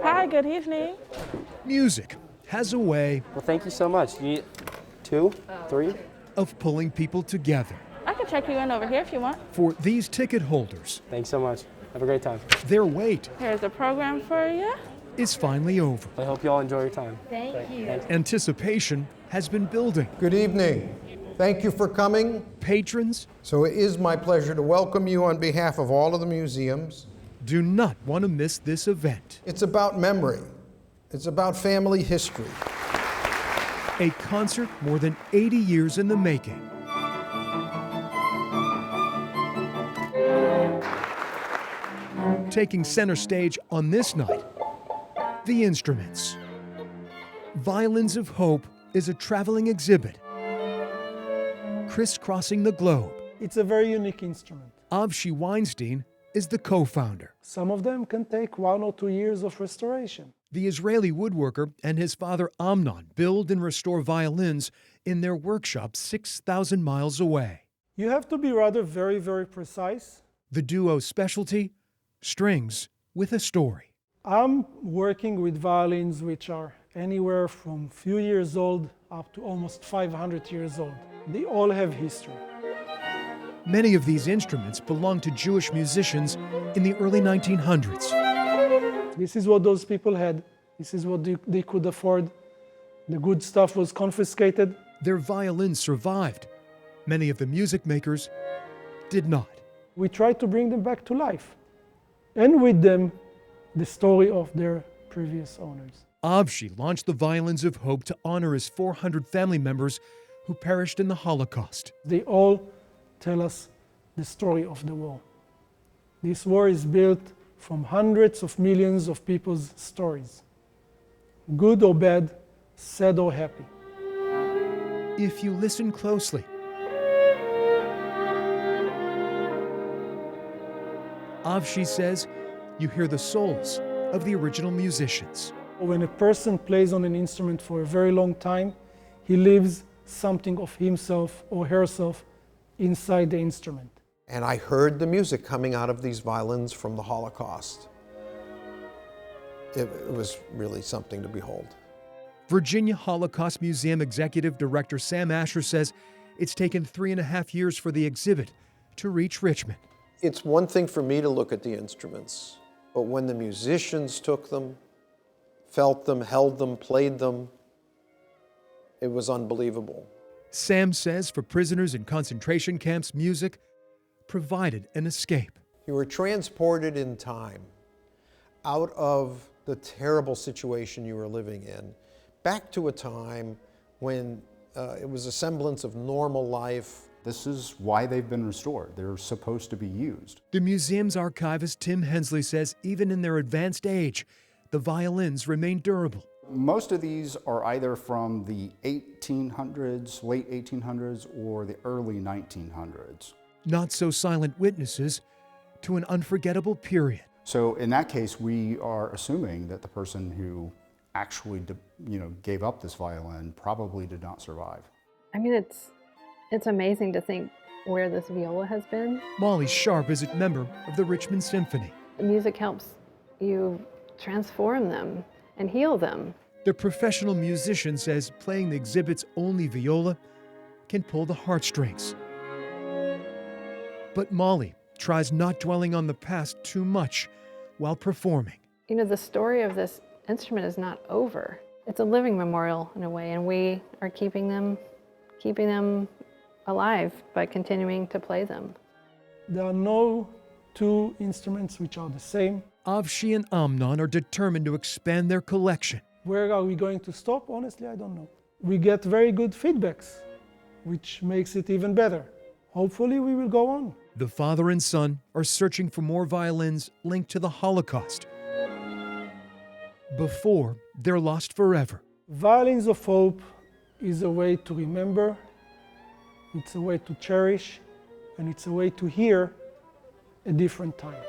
Hi, good evening. Music has a way Well, thank you so much. You need 2, 3? of pulling people together. I can check you in over here if you want. For these ticket holders, Thanks so much. Have a great time. their wait Here's a program for you. is finally over. I hope you all enjoy your time. Thank you. Anticipation has been building. Good evening. Thank you for coming. Patrons So it is my pleasure to welcome you on behalf of all of the museums. do not want to miss this event. It's about memory. It's about family history. A concert more than 80 years in the making. Taking center stage on this night, the instruments. Violins of Hope is a traveling exhibit crisscrossing the globe. It's a very unique instrument. Avshi Weinstein is the co-founder. Some of them can take 1 or 2 years of restoration. The Israeli woodworker and his father Amnon build and restore violins in their workshop 6,000 miles away. You have to be rather very, very precise. The duo's specialty? Strings with a story. I'm working with violins which are anywhere from few years old up to almost 500 years old. They all have history. Many of these instruments belonged to Jewish musicians in the early 1900s. This is what those people had. This is what they could afford. The good stuff was confiscated. Their violins survived. Many of the music makers did not. We tried to bring them back to life. And with them, the story of their previous owners. Avshi launched the Violins of Hope to honor his 400 family members who perished in the Holocaust. They all tell us the story of the war. This war is built from hundreds of millions of people's stories, good or bad, sad or happy. If you listen closely, Avshi says you hear the souls of the original musicians. When a person plays on an instrument for a very long time, he leaves something of himself or herself inside the instrument. And I heard the music coming out of these violins from the Holocaust. It was really something to behold. Virginia Holocaust Museum Executive Director Sam Asher says it's taken 3.5 years for the exhibit to reach Richmond. It's one thing for me to look at the instruments, but when the musicians took them, felt them, held them, played them, it was unbelievable. Sam says for prisoners in concentration camps, music provided an escape. You were transported in time out of the terrible situation you were living in, back to a time when it was a semblance of normal life. This is why they've been restored. They're supposed to be used. The museum's archivist Tim Hensley says even in their advanced age, the violins remain durable. Most of these are either from the 1800s, late 1800s, or the early 1900s. Not so silent witnesses to an unforgettable period. So in that case, we are assuming that the person who actually gave up this violin probably did not survive. I mean, it's amazing to think where this viola has been. Molly Sharp is a member of the Richmond Symphony. The music helps you transform them and heal them. The professional musician says playing the exhibit's only viola can pull the heartstrings. But Molly tries not dwelling on the past too much while performing. You know, the story of this instrument is not over. It's a living memorial in a way, and we are keeping them alive by continuing to play them. There are no two instruments which are the same. Avshi and Amnon are determined to expand their collection. Where are we going to stop? Honestly, I don't know. We get very good feedbacks, which makes it even better. Hopefully we will go on. The father and son are searching for more violins linked to the Holocaust before they're lost forever. Violins of Hope is a way to remember, it's a way to cherish, and it's a way to hear a different time.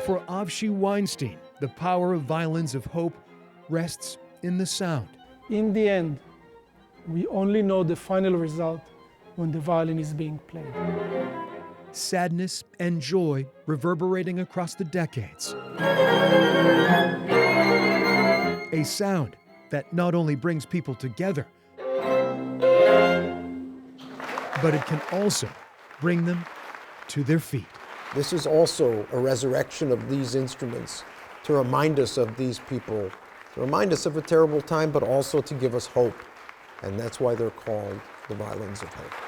For Avshi Weinstein, the power of Violins of Hope rests in the sound. In the end, we only know the final result when the violin is being played. Sadness and joy reverberating across the decades. sound that not only brings people together, but it can also bring them to their feet. This is also a resurrection of these instruments to remind us of these people, to remind us of a terrible time, but also to give us hope. And that's why they're called the Violins of Hope.